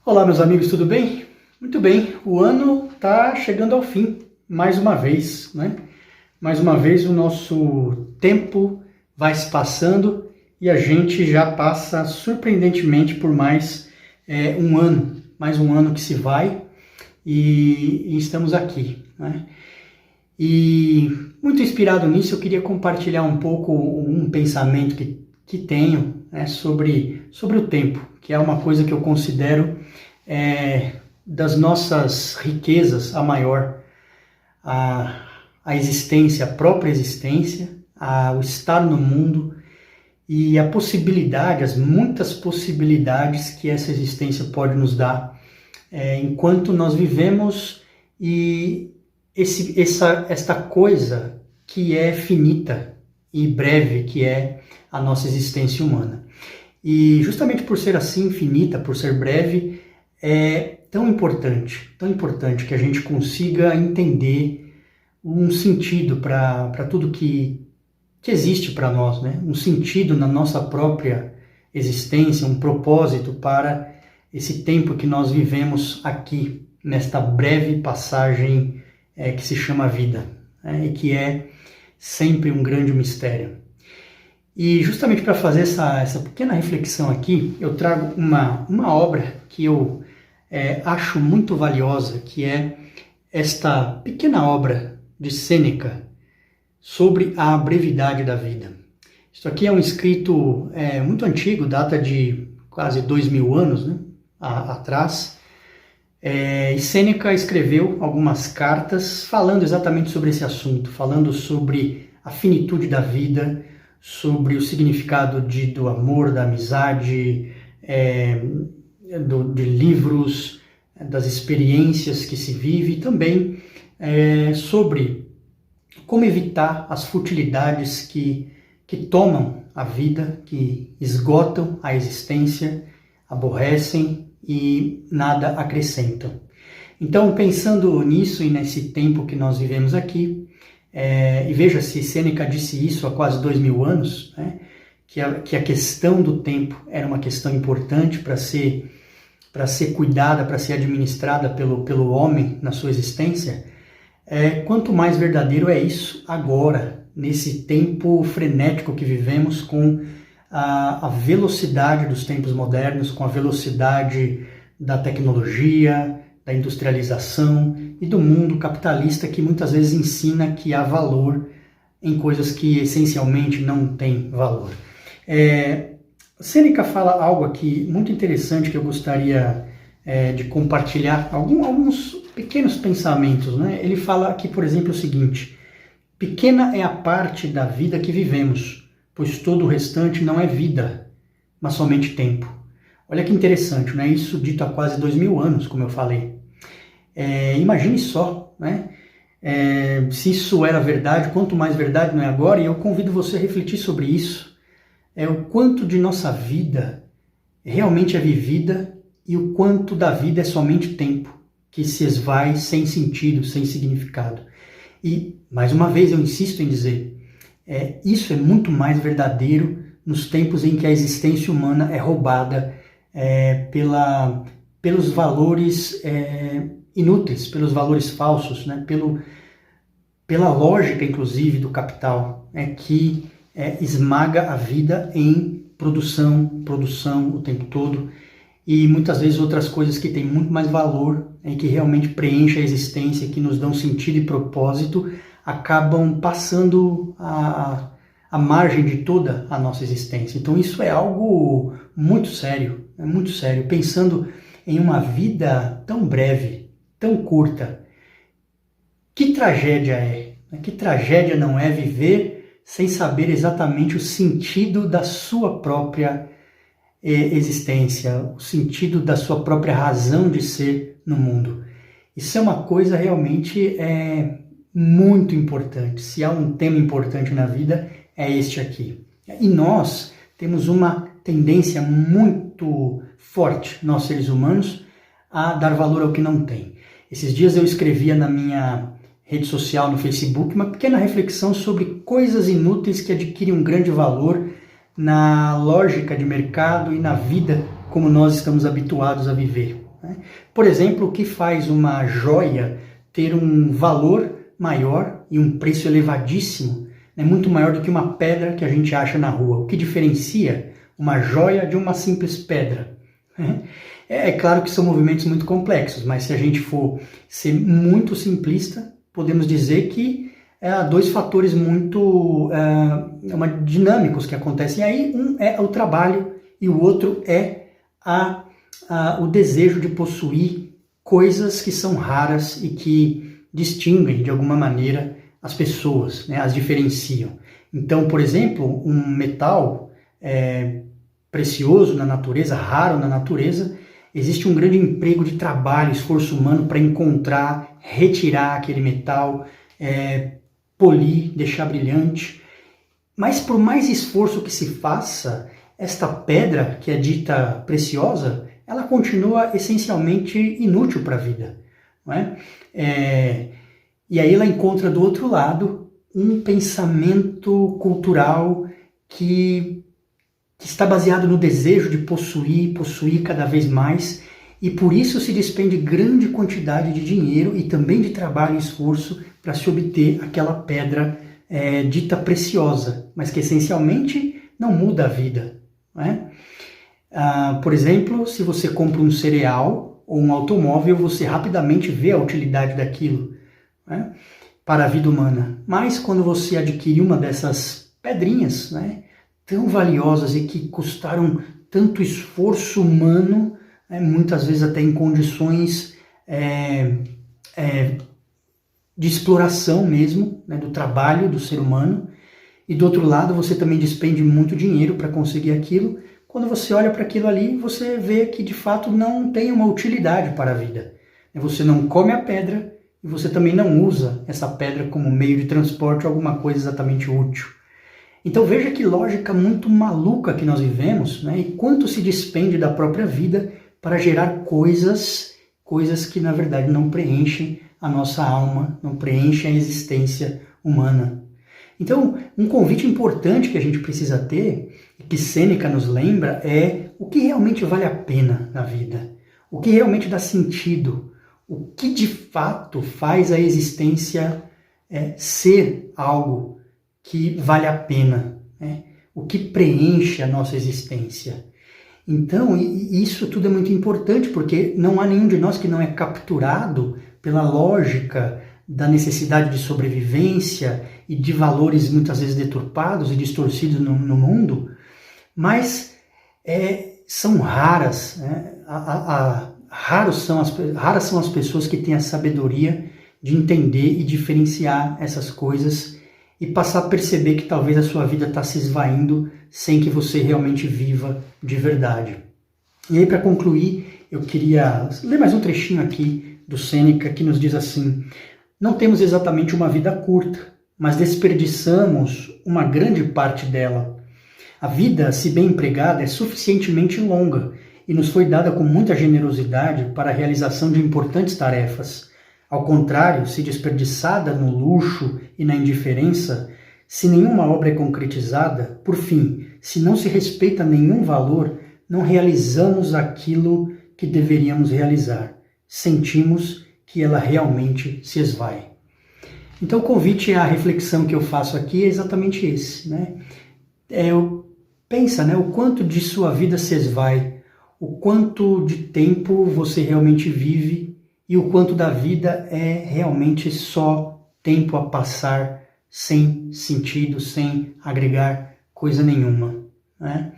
Olá, meus amigos, tudo bem? Muito bem, o ano está chegando ao fim, mais uma vez, né? Mais uma vez o nosso tempo vai se passando e a gente já passa surpreendentemente por mais um ano que se vai e estamos aqui, né? E muito inspirado nisso, eu queria compartilhar um pouco um pensamento que tenho, né, sobre o tempo, que é uma coisa que eu considero das nossas riquezas a maior, a existência, a própria existência, o estar no mundo e a possibilidade, as muitas possibilidades que essa existência pode nos dar enquanto nós vivemos e esta coisa que é finita e breve, que é a nossa existência humana. E justamente por ser assim, infinita, por ser breve, é tão importante que a gente consiga entender um sentido para tudo que existe para nós, né? Um sentido na nossa própria existência, um propósito para esse tempo que nós vivemos aqui, nesta breve passagem que se chama vida, né? E que é sempre um grande mistério. E justamente para fazer essa pequena reflexão aqui, eu trago uma obra que eu acho muito valiosa, que é esta pequena obra de Sêneca sobre a brevidade da vida. Isso aqui é um escrito muito antigo, data de quase 2000 anos, né, atrás. E Sêneca escreveu algumas cartas falando exatamente sobre esse assunto, falando sobre a finitude da vida, sobre o significado do amor, da amizade, de livros, das experiências que se vive, e também sobre como evitar as futilidades que tomam a vida, que esgotam a existência, aborrecem e nada acrescentam. Então, pensando nisso e nesse tempo que nós vivemos aqui, e veja se Sêneca disse isso há quase 2000 anos, né, que a questão do tempo era uma questão importante para ser cuidada, para ser administrada pelo homem na sua existência. Quanto mais verdadeiro é isso agora, nesse tempo frenético que vivemos, com a velocidade dos tempos modernos, com a velocidade da tecnologia, da industrialização e do mundo capitalista, que muitas vezes ensina que há valor em coisas que essencialmente não têm valor. Sêneca fala algo aqui muito interessante que eu gostaria de compartilhar, alguns pequenos pensamentos, né? Ele fala aqui, por exemplo, o seguinte: pequena é a parte da vida que vivemos, pois todo o restante não é vida, mas somente tempo. Olha que interessante, né? Isso dito há quase 2000 anos, como eu falei. Imagine só, né? Se isso era verdade, quanto mais verdade não é agora, e eu convido você a refletir sobre isso. O quanto de nossa vida realmente é vivida e o quanto da vida é somente tempo, que se esvai sem sentido, sem significado. E, mais uma vez, eu insisto em dizer, isso é muito mais verdadeiro nos tempos em que a existência humana é roubada pelos valores inúteis, pelos valores falsos, né? Pela lógica, inclusive, do capital, que esmaga a vida em produção o tempo todo, e muitas vezes outras coisas que têm muito mais valor, que realmente preenchem a existência, que nos dão sentido e propósito, acabam passando a margem de toda a nossa existência. Então isso é algo muito sério, pensando em uma vida tão breve, tão curta. Que tragédia é? Que tragédia não é viver sem saber exatamente o sentido da sua própria existência, o sentido da sua própria razão de ser no mundo. Isso é uma coisa realmente muito importante. Se há um tema importante na vida, é este aqui. E nós temos uma tendência muito forte, nós seres humanos, a dar valor ao que não tem. Esses dias eu escrevia na minha rede social, no Facebook, uma pequena reflexão sobre coisas inúteis que adquirem um grande valor na lógica de mercado e na vida como nós estamos habituados a viver. né? Por exemplo, o que faz uma joia ter um valor maior e um preço elevadíssimo, né, muito maior do que uma pedra que a gente acha na rua? O que diferencia uma joia de uma simples pedra, né? É claro que são movimentos muito complexos, mas se a gente for ser muito simplista, podemos dizer que há dois fatores muito dinâmicos que acontecem aí. Um é o trabalho e o outro é o desejo de possuir coisas que são raras e que distinguem de alguma maneira as pessoas, né, as diferenciam. Então, por exemplo, um metal precioso na natureza, raro na natureza, existe um grande emprego de trabalho, esforço humano para encontrar, retirar aquele metal, polir, deixar brilhante. Mas por mais esforço que se faça, esta pedra que é dita preciosa, ela continua essencialmente inútil para a vida, não é? E aí ela encontra do outro lado um pensamento cultural que está baseado no desejo de possuir cada vez mais, e por isso se despende grande quantidade de dinheiro e também de trabalho e esforço para se obter aquela pedra dita preciosa, mas que essencialmente não muda a vida, não é? Por exemplo, se você compra um cereal ou um automóvel, você rapidamente vê a utilidade daquilo, né, para a vida humana. Mas quando você adquire uma dessas pedrinhas, né, tão valiosas e que custaram tanto esforço humano, muitas vezes até em condições de exploração mesmo, né, do trabalho do ser humano, e do outro lado você também despende muito dinheiro para conseguir aquilo. Quando você olha para aquilo ali, você vê que de fato não tem uma utilidade para a vida. Você não come a pedra e você também não usa essa pedra como meio de transporte ou alguma coisa exatamente útil. Então veja que lógica muito maluca que nós vivemos, né? E quanto se despende da própria vida para gerar coisas que na verdade não preenchem a nossa alma, não preenchem a existência humana. Então, um convite importante que a gente precisa ter, e que Sêneca nos lembra, é o que realmente vale a pena na vida, o que realmente dá sentido, o que de fato faz a existência ser algo que vale a pena, né? O que preenche a nossa existência. Então, isso tudo é muito importante, porque não há nenhum de nós que não é capturado pela lógica da necessidade de sobrevivência e de valores muitas vezes deturpados e distorcidos no mundo, mas são raras, né? Raras são as pessoas que têm a sabedoria de entender e diferenciar essas coisas e passar a perceber que talvez a sua vida está se esvaindo sem que você realmente viva de verdade. E aí, para concluir, eu queria ler mais um trechinho aqui do Sêneca, que nos diz assim: não temos exatamente uma vida curta, mas desperdiçamos uma grande parte dela. A vida, se bem empregada, é suficientemente longa e nos foi dada com muita generosidade para a realização de importantes tarefas. Ao contrário, se desperdiçada no luxo e na indiferença, se nenhuma obra é concretizada, por fim, se não se respeita nenhum valor, não realizamos aquilo que deveríamos realizar. Sentimos que ela realmente se esvai. Então o convite à reflexão que eu faço aqui é exatamente esse, né? Pensa, né, o quanto de sua vida se esvai, o quanto de tempo você realmente vive e o quanto da vida é realmente só tempo a passar sem sentido, sem agregar coisa nenhuma, né?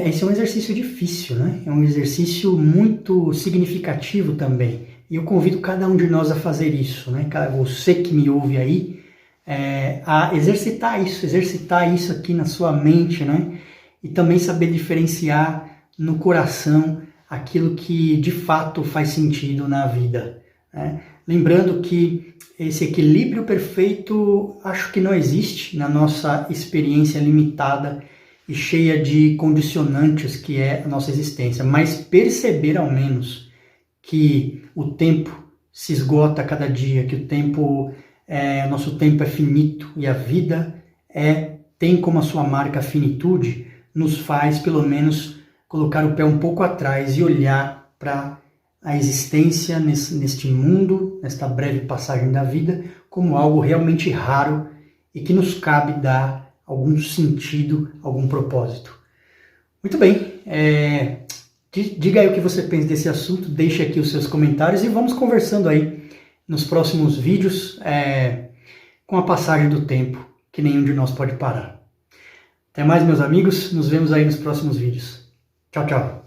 Esse é um exercício difícil, né? É um exercício muito significativo também. E eu convido cada um de nós a fazer isso, né? Você que me ouve aí, a exercitar isso aqui na sua mente, né? E também saber diferenciar no coração aquilo que de fato faz sentido na vida, né? Lembrando que esse equilíbrio perfeito acho que não existe na nossa experiência limitada e cheia de condicionantes que é a nossa existência, mas perceber ao menos que o tempo se esgota a cada dia, que nosso tempo é finito e a vida tem como a sua marca a finitude, nos faz pelo menos colocar o pé um pouco atrás e olhar para a existência neste mundo, nesta breve passagem da vida, como algo realmente raro e que nos cabe dar algum sentido, algum propósito. Muito bem, diga aí o que você pensa desse assunto, deixe aqui os seus comentários e vamos conversando aí nos próximos vídeos com a passagem do tempo, que nenhum de nós pode parar. Até mais, meus amigos, nos vemos aí nos próximos vídeos. Tchau, tchau.